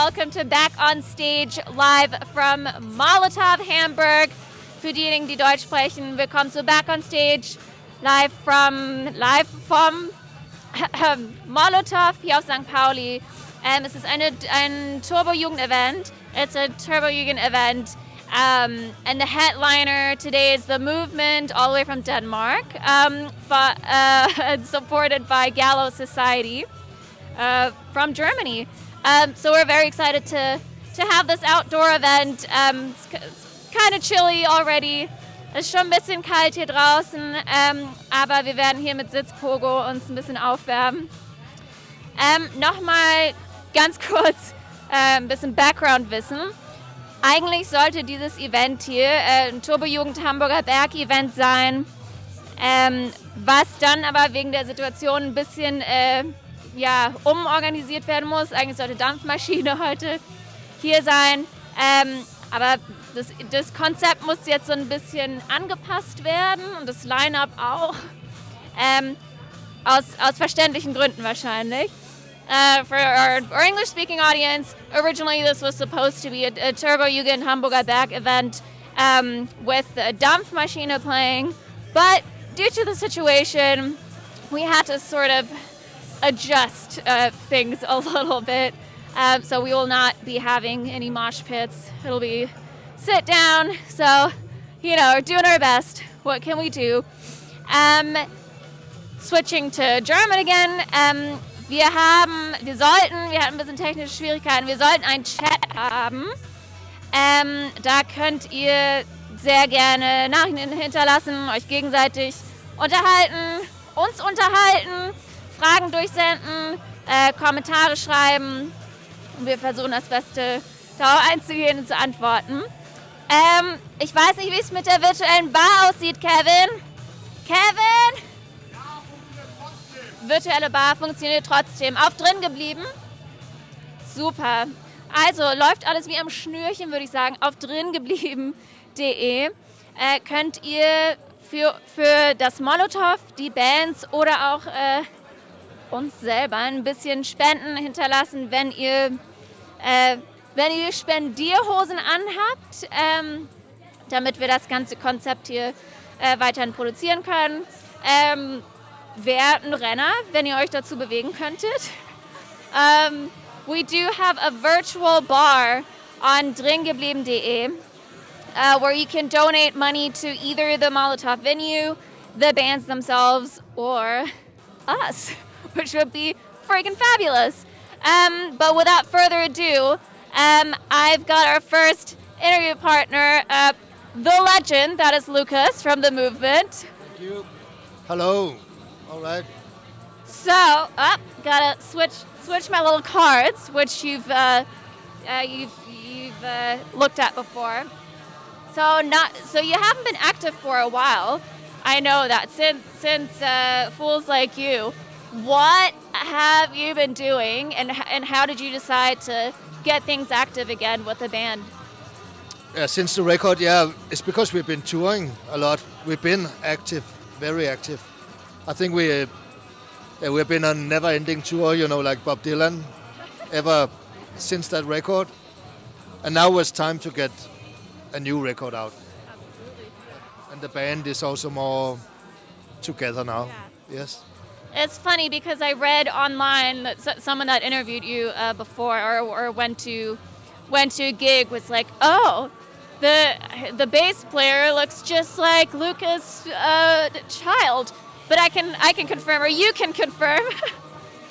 welcome to Back on Stage live from Molotow, Hamburg. Für diejenigen, die Deutsch sprechen, willkommen zu Back on Stage live vom Molotow hier auf St. Pauli. Es ist ein Turbo-Jugend-Event. It's a Turbo-Jugend event. And the headliner today is The Movement, all the way from Denmark, supported by Gallo Society from Germany. So we're very excited to have this outdoor event. It's kind of chilly already. Es ist schon ein bisschen kalt hier draußen, aber wir werden hier mit Sitzpogo uns ein bisschen aufwärmen. Nochmal ganz kurz ein bisschen Background-Wissen. Eigentlich sollte dieses Event hier ein Turbo-Jugend Hamburger Berg-Event sein, was dann aber wegen der Situation ein bisschen umorganisiert werden muss. Eigentlich sollte Dampfmaschine heute hier sein, aber das Konzept muss jetzt so ein bisschen angepasst werden und das Line-Up auch, aus verständlichen Gründen wahrscheinlich. For our English-speaking audience, originally this was supposed to be a Turbo-Jugend Hamburger Berg event with a Dampfmaschine playing, but due to the situation, we had to sort of adjust things a little bit. So we will not be having any mosh pits. It'll be sit down. So, we're doing our best. What can we do? Switching to German again. Wir hatten ein bisschen technische Schwierigkeiten, wir sollten einen Chat haben. Da könnt ihr sehr gerne Nachrichten hinterlassen, euch gegenseitig uns unterhalten, Fragen durchsenden, Kommentare schreiben. Und wir versuchen das Beste darauf einzugehen und zu antworten. Ich weiß nicht, wie es mit der virtuellen Bar aussieht, Kevin? Kevin? Virtuelle Bar funktioniert trotzdem. Auf drin geblieben? Super. Also läuft alles wie am Schnürchen, würde ich sagen. Auf dringeblieben.de könnt ihr für das Molotow, die Bands oder auch uns selber ein bisschen Spenden hinterlassen, wenn ihr Spendierhosen anhabt, damit wir das ganze Konzept hier weiterhin produzieren können. Wäre ein Renner, wenn ihr euch dazu bewegen könntet. We do have a virtual bar on dringeblieben.de where you can donate money to either the Molotow venue, the bands themselves, or us, which would be friggin' fabulous. But without further ado, I've got our first interview partner, the legend, that is Lukas from The Movement. Thank you. Hello. All right. So, gotta switch my little cards, which you've looked at before. So you haven't been active for a while. I know that since fools like you. What have you been doing, and how did you decide to get things active again with the band? Since the record, it's because we've been touring a lot. We've been active, very active. I think we've been on a never-ending tour, like Bob Dylan, ever since that record. And now it's time to get a new record out. Absolutely. And the band is also more together now. Yeah. Yes. It's funny because I read online that someone that interviewed you before or went to a gig was like, oh, the bass player looks just like Lukas' child. But I can confirm, or you can confirm,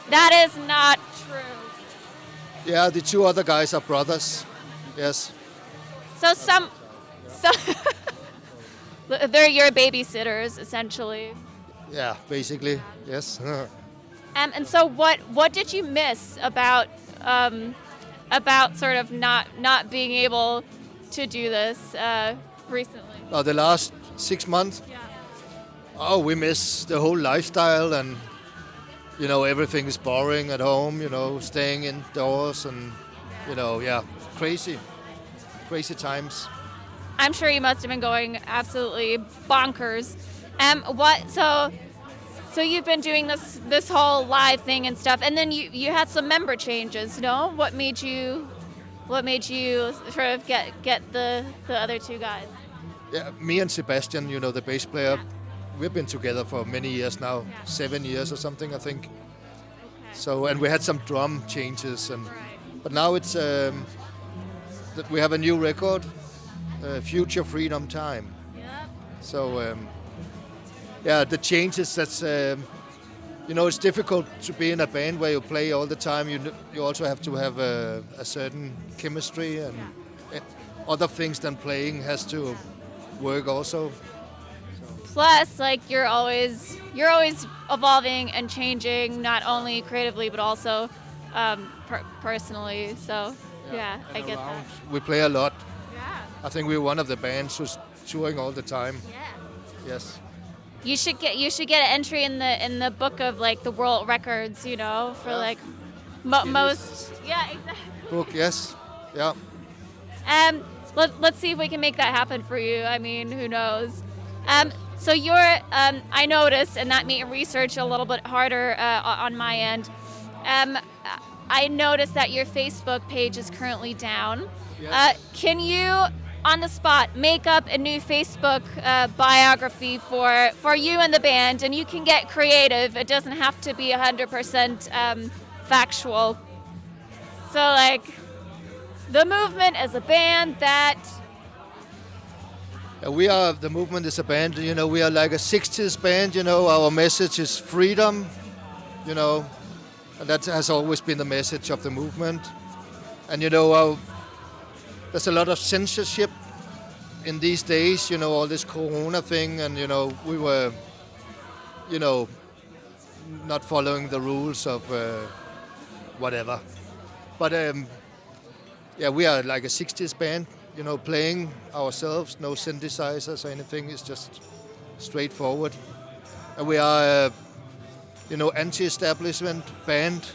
that is not true. Yeah, the two other guys are brothers. Yes. So they're your babysitters, essentially. Yeah, basically, yes. And so what did you miss about sort of not being able to do this recently? The last 6 months. Yeah. Oh, we miss the whole lifestyle, and everything is boring at home. Staying indoors, and crazy times. I'm sure you must have been going absolutely bonkers. So you've been doing this whole live thing and stuff, and then you had some member changes, no? What made you what made you sort of get the other two guys? Yeah, me and Sebastian, the bass player, we've been together for many years now, 7 years or something, I think. So, and we had some drum changes, but now it's that we have a new record, Future Freedom Time. So, the changes. That's it's difficult to be in a band where you play all the time. You also have to have a certain chemistry and other things than playing has to work also. Plus, like you're always evolving and changing, not only creatively but also personally. So I get that. We play a lot. Yeah. I think we're one of the bands who's touring all the time. Yeah. Yes. You should get an entry in the book of like the world records, for like most. Yeah, exactly. Book, yes. Yeah. Let's see if we can make that happen for you. I mean, who knows? So you're, I noticed, and that made research a little bit harder on my end. I noticed that your Facebook page is currently down. Yes. Can you, on the spot, make up a new Facebook biography for you and the band? And you can get creative. It doesn't have to be 100% factual. So, like, The Movement as a band that... We are, The Movement is a band, we are like a 60s band, our message is freedom, and that has always been the message of The Movement. And, there's a lot of censorship in these days, all this Corona thing, and, we were, not following the rules of whatever. But, we are like a 60s band. Playing ourselves, no synthesizers or anything, it's just straightforward. And we are, anti-establishment band.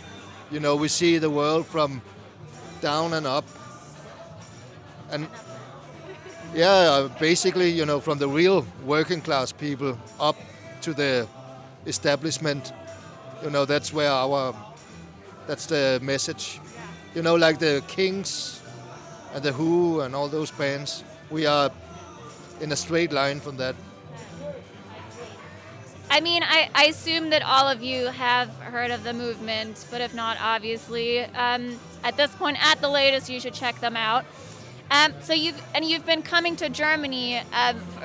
We see the world from down and up. And basically, from the real working class people up to the establishment, that's that's the message. Like the Kings and the Who and all those bands, we are in a straight line from that. I mean, I assume that all of you have heard of The Movement, but if not, obviously, at this point, at the latest, you should check them out. So you've been coming to Germany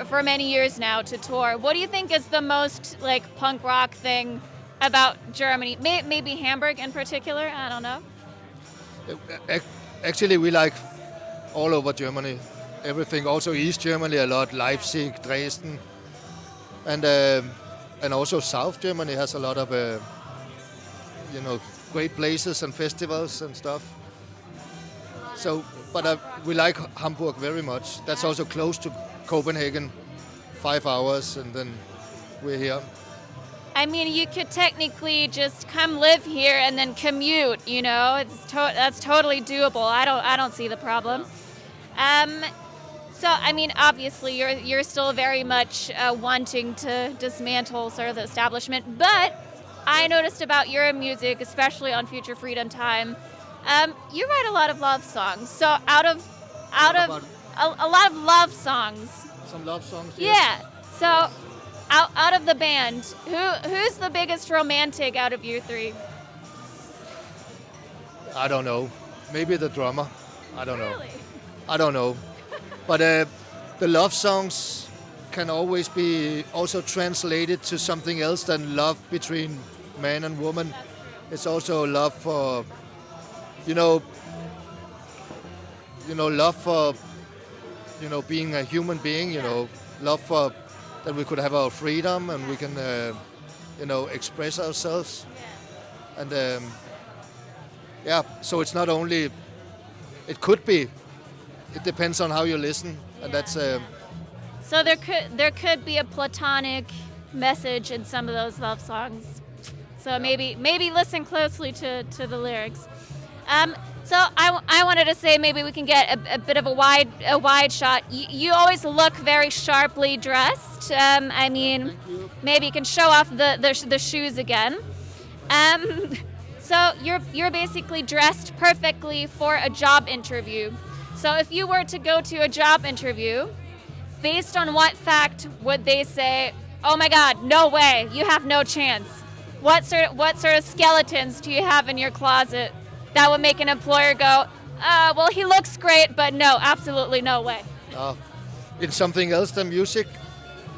for many years now to tour. What do you think is the most like punk rock thing about Germany? Maybe Hamburg in particular. I don't know. Actually, we like all over Germany, everything. Also East Germany a lot, Leipzig, Dresden, and also South Germany has a lot of great places and festivals and stuff. So, but we like Hamburg very much. That's also close to Copenhagen, 5 hours, and then we're here. I mean, you could technically just come live here and then commute. That's totally doable. I don't see the problem. So, I mean, obviously, you're still very much wanting to dismantle sort of the establishment. But I noticed about your music, especially on Future Freedom Time, you write a lot of love songs. So, out of a lot of love songs. Some love songs. Yes. Yeah. So, out of the band, who's the biggest romantic out of you three? I don't know. Maybe the drummer. I don't know. Really? I don't know. But the love songs can always be also translated to something else than love between man and woman. It's also love for, love for, being a human being, love for that we could have our freedom and we can, express ourselves. And so it's not only, it could be, it depends on how you listen, and that's. So there could be a platonic message in some of those love songs. So maybe listen closely to the lyrics. So I wanted to say maybe we can get a bit of a wide shot. You always look very sharply dressed. I mean, maybe you can show off the shoes again. So you're basically dressed perfectly for a job interview. So if you were to go to a job interview, based on what fact would they say, "Oh my God, no way, you have no chance"? What sort of skeletons do you have in your closet that would make an employer go, well, he looks great, but no, absolutely no way? In something else than music,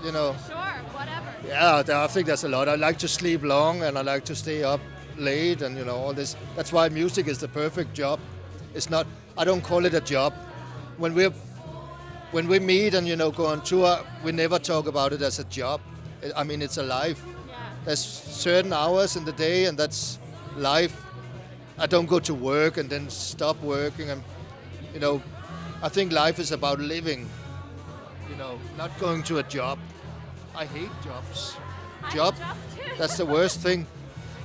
you know. Sure, whatever. Yeah, I think there's a lot. I like to sleep long and I like to stay up late and, you know, all this. That's why music is the perfect job. It's not, I don't call it a job. When we meet and, you know, go on tour, we never talk about it as a job. I mean, it's a life. Yeah. There's certain hours in the day and that's life. I don't go to work and then stop working. And, you know, I think life is about living, you know, not going to a job. I hate jobs. Job, that's the worst thing.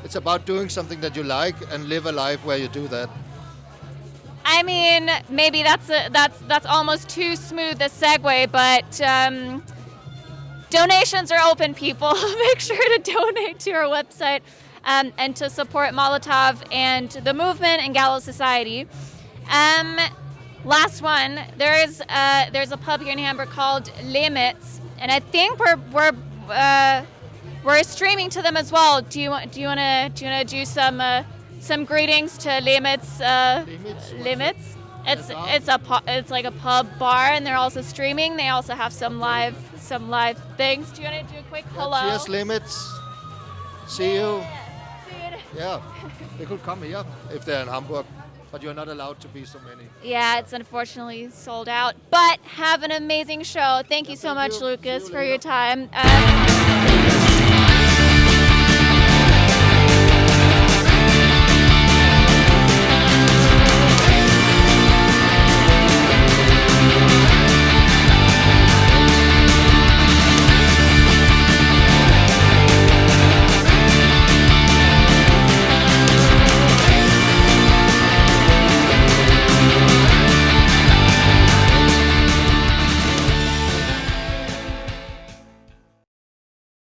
It's about doing something that you like and live a life where you do that. I mean, maybe that's almost too smooth a segue, but donations are open, people. Make sure to donate to our website and to support Molotow and the movement and Gallows Society. Last one, there's a pub here in Hamburg called Limits, and I think we're streaming to them as well. Do you want to do some greetings to Limits? Limits. It's like a pub bar, and they're also streaming. They also have some live things. Do you want to do a quick hello? Cheers, Limits. See you. See you. Yeah, they could come here if they're in Hamburg, but you're not allowed to be so many. Yeah, it's unfortunately sold out. But have an amazing show. Thank you so much, Lukas, for your time.